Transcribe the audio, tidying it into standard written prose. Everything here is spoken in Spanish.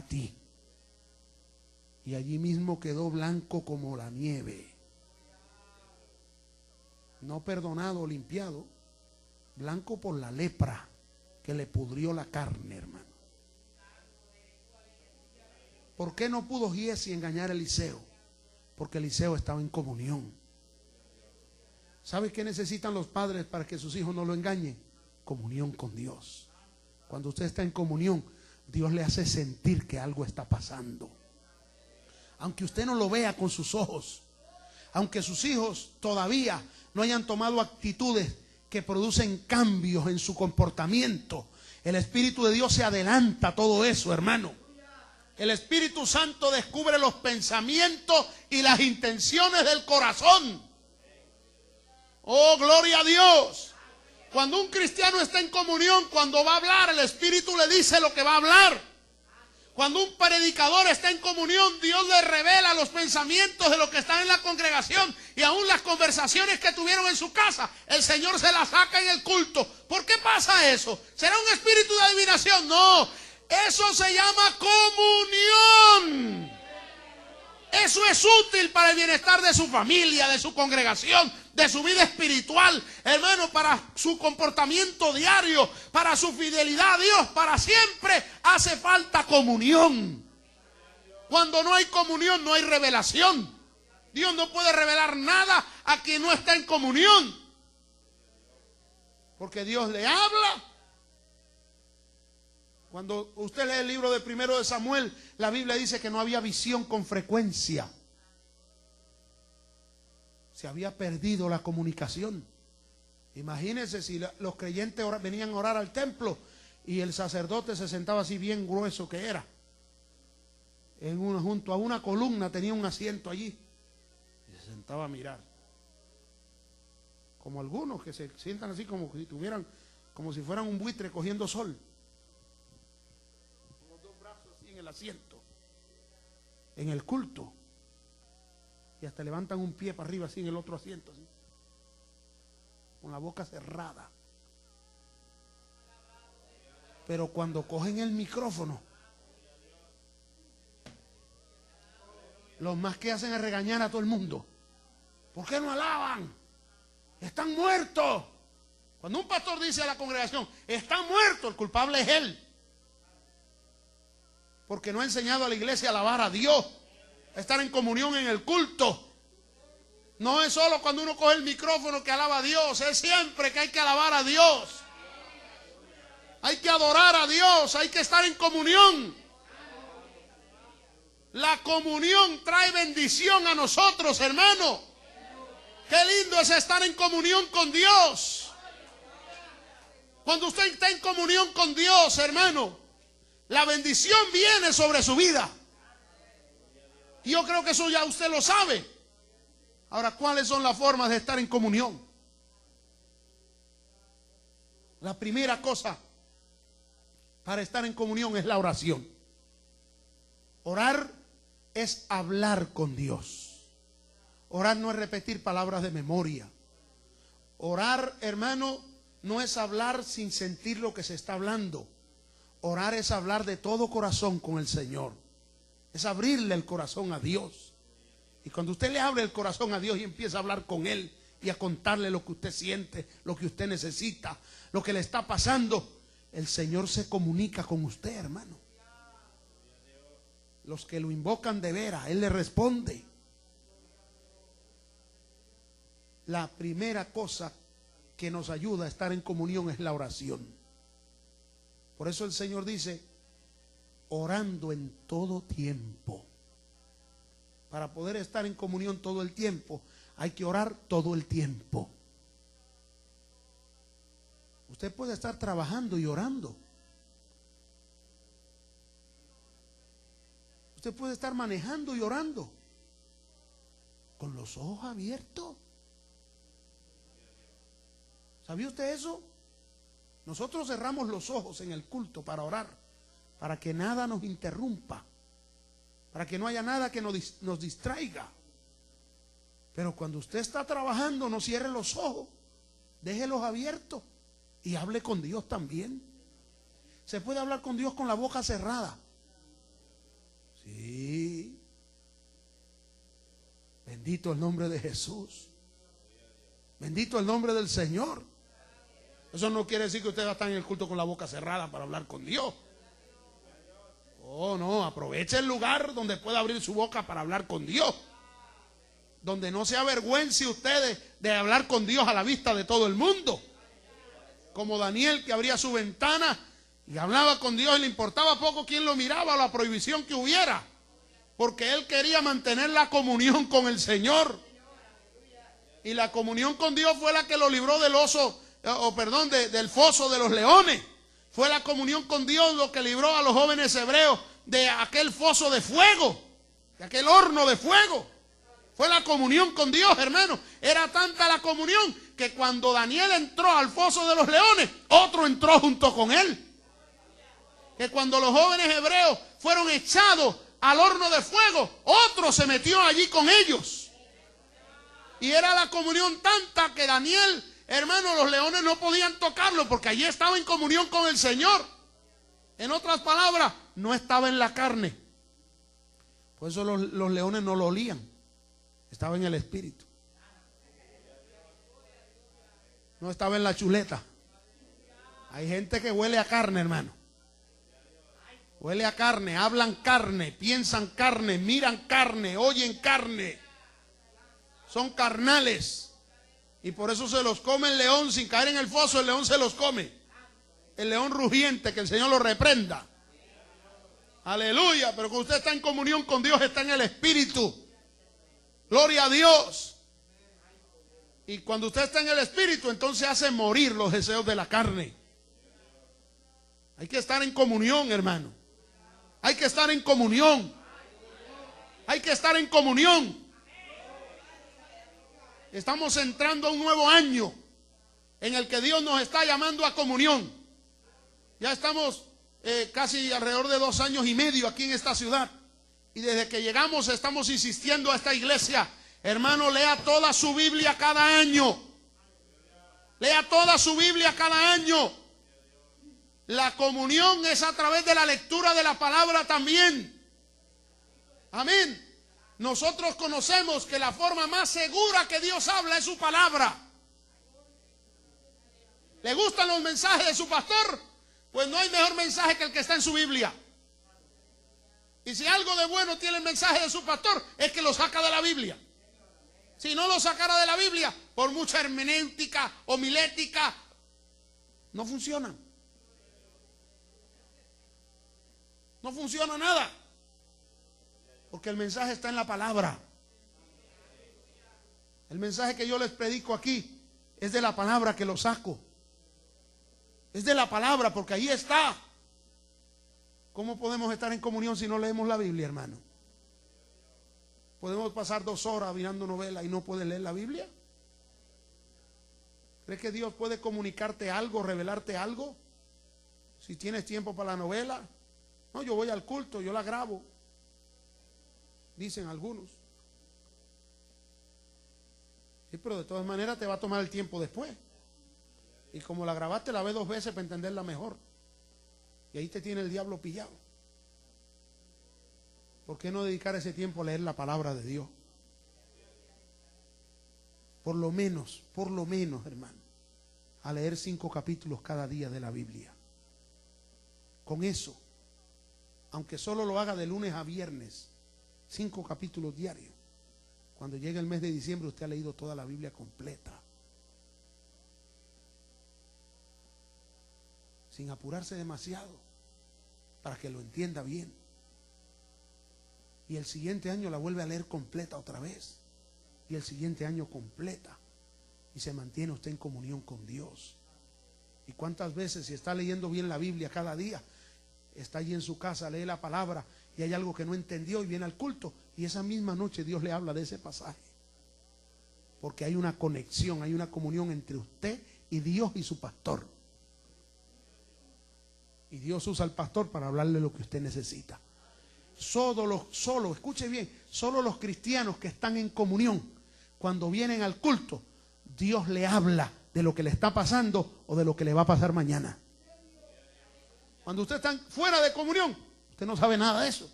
ti. Y allí mismo quedó blanco como la nieve. No perdonado, limpiado, blanco por la lepra que le pudrió la carne, hermano. ¿Por qué no pudo Giezi engañar a Eliseo? Porque Eliseo estaba en comunión. ¿Sabe qué necesitan los padres para que sus hijos no lo engañen? Comunión con Dios. Cuando usted está en comunión, Dios le hace sentir que algo está pasando. Aunque usted no lo vea con sus ojos, aunque sus hijos todavía no hayan tomado actitudes que producen cambios en su comportamiento, el Espíritu de Dios se adelanta a todo eso, hermano. El Espíritu Santo descubre los pensamientos y las intenciones del corazón. Oh, gloria a Dios. Cuando un cristiano está en comunión, cuando va a hablar, el Espíritu le dice lo que va a hablar. Cuando un predicador está en comunión, Dios le revela los pensamientos de los que están en la congregación y aún las conversaciones que tuvieron en su casa. El Señor se las saca en el culto. ¿Por qué pasa eso? ¿Será un espíritu de adivinación? No, eso se llama comunión. Eso es útil para el bienestar de su familia, de su congregación, de su vida espiritual, hermano, para su comportamiento diario, para su fidelidad a Dios, para siempre hace falta comunión. Cuando no hay comunión, no hay revelación. Dios no puede revelar nada a quien no está en comunión. Porque Dios le habla. Cuando usted lee el libro de 1 de Samuel, la Biblia dice que no había visión con frecuencia. Se había perdido la comunicación. Imagínense si los creyentes venían a orar al templo y el sacerdote se sentaba así bien grueso que era. Junto a una columna tenía un asiento allí y se sentaba a mirar. Como algunos que se sientan así como si fueran un buitre cogiendo sol. En el asiento, en el culto, y hasta levantan un pie para arriba así en el otro asiento, así, con la boca cerrada. Pero cuando cogen el micrófono, los más que hacen es regañar a todo el mundo. ¿Por qué no alaban? Están muertos. Cuando un pastor dice a la congregación, están muertos, el culpable es él. Porque no ha enseñado a la iglesia a alabar a Dios, a estar en comunión en el culto. No es solo cuando uno coge el micrófono que alaba a Dios, es siempre que hay que alabar a Dios. Hay que adorar a Dios, hay que estar en comunión. La comunión trae bendición a nosotros, hermano. Qué lindo es estar en comunión con Dios. Cuando usted está en comunión con Dios, hermano, la bendición viene sobre su vida. Y yo creo que eso ya usted lo sabe. Ahora, ¿cuáles son las formas de estar en comunión? La primera cosa para estar en comunión es la oración. Orar es hablar con Dios. Orar no es repetir palabras de memoria. Orar, hermano, no es hablar sin sentir lo que se está hablando. Orar es hablar de todo corazón con el Señor. Es abrirle el corazón a Dios. Y cuando usted le abre el corazón a Dios y empieza a hablar con Él y a contarle lo que usted siente, lo que usted necesita, lo que le está pasando, el Señor se comunica con usted, hermano. Los que lo invocan de veras, Él le responde. La primera cosa que nos ayuda a estar en comunión es la oración. Por eso el Señor dice, orando en todo tiempo. Para poder estar en comunión todo el tiempo, hay que orar todo el tiempo. Usted puede estar trabajando y orando. Usted puede estar manejando y orando, con los ojos abiertos. ¿Sabía usted eso? Nosotros cerramos los ojos en el culto para orar, para que nada nos interrumpa, para que no haya nada que nos distraiga. Pero cuando usted está trabajando, no cierre los ojos, déjelos abiertos y hable con Dios también. Se puede hablar con Dios con la boca cerrada. Bendito el nombre de Jesús. Bendito el nombre del Señor. Eso no quiere decir que usted va a estar en el culto con la boca cerrada para hablar con Dios. Oh, no, aproveche el lugar donde pueda abrir su boca para hablar con Dios. Donde no se avergüence usted de hablar con Dios a la vista de todo el mundo. Como Daniel, que abría su ventana y hablaba con Dios y le importaba poco quién lo miraba o la prohibición que hubiera. Porque él quería mantener la comunión con el Señor. Y la comunión con Dios fue la que lo libró del del foso de los leones. Fue la comunión con Dios lo que libró a los jóvenes hebreos de aquel foso de fuego, de aquel horno de fuego. Fue la comunión con Dios, hermano. Era tanta la comunión que cuando Daniel entró al foso de los leones, otro entró junto con él. Que cuando los jóvenes hebreos fueron echados al horno de fuego, otro se metió allí con ellos. Y era la comunión tanta que Daniel, hermano, los leones no podían tocarlo porque allí estaba en comunión con el Señor. En otras palabras, no estaba en la carne. Por eso los leones no lo olían. Estaba en el espíritu. No estaba en la chuleta. Hay gente que huele a carne, hermano. Huele a carne, hablan carne, piensan carne, miran carne, oyen carne. Son carnales. Y por eso se los come el león sin caer en el foso. El león se los come. El león rugiente, que el Señor lo reprenda. Aleluya. Pero cuando usted está en comunión con Dios, está en el espíritu. Gloria a Dios. Y cuando usted está en el espíritu, entonces hace morir los deseos de la carne. Hay que estar en comunión, hermano. Hay que estar en comunión. Hay que estar en comunión. Estamos entrando a un nuevo año en el que Dios nos está llamando a comunión. Ya estamos casi alrededor de 2 años y medio aquí en esta ciudad. Y desde que llegamos estamos insistiendo a esta iglesia. Hermano, lea toda su Biblia cada año. Lea toda su Biblia cada año. La comunión es a través de la lectura de la palabra también. Amén. Nosotros conocemos que la forma más segura que Dios habla es su palabra. ¿Le gustan los mensajes de su pastor? Pues no hay mejor mensaje que el que está en su Biblia. Y si algo de bueno tiene el mensaje de su pastor, es que lo saca de la Biblia. Si no lo sacara de la Biblia, por mucha hermenéutica, homilética, no funciona. No funciona nada. Porque el mensaje está en la palabra. El mensaje que yo les predico aquí es de la palabra que lo saco. Es de la palabra, porque ahí está. ¿Cómo podemos estar en comunión si no leemos la Biblia, hermano? ¿Podemos pasar 2 horas mirando novela y no puedes leer la Biblia? ¿Crees que Dios puede comunicarte algo, revelarte algo? Si tienes tiempo para la novela. No, yo voy al culto, yo la grabo. Dicen algunos. Sí, pero de todas maneras te va a tomar el tiempo después. Y como la grabaste, la ves 2 veces para entenderla mejor. Y ahí te tiene el diablo pillado. ¿Por qué no dedicar ese tiempo a leer la palabra de Dios? Por lo menos, hermano, a leer 5 capítulos cada día de la Biblia. Con eso, aunque solo lo haga de lunes a viernes, 5 capítulos diarios. Cuando llegue el mes de diciembre, usted ha leído toda la Biblia completa. Sin apurarse demasiado, para que lo entienda bien. Y el siguiente año la vuelve a leer completa otra vez. Y el siguiente año completa. Y se mantiene usted en comunión con Dios. ¿Y cuántas veces, si está leyendo bien la Biblia cada día, está allí en su casa, lee la palabra y hay algo que no entendió y viene al culto, y esa misma noche Dios le habla de ese pasaje? Porque hay una conexión, hay una comunión entre usted y Dios y su pastor. Y Dios usa al pastor para hablarle lo que usted necesita. Escuche bien, solo los cristianos que están en comunión, cuando vienen al culto, Dios le habla de lo que le está pasando o de lo que le va a pasar mañana. Cuando usted está fuera de comunión, usted no sabe nada de eso.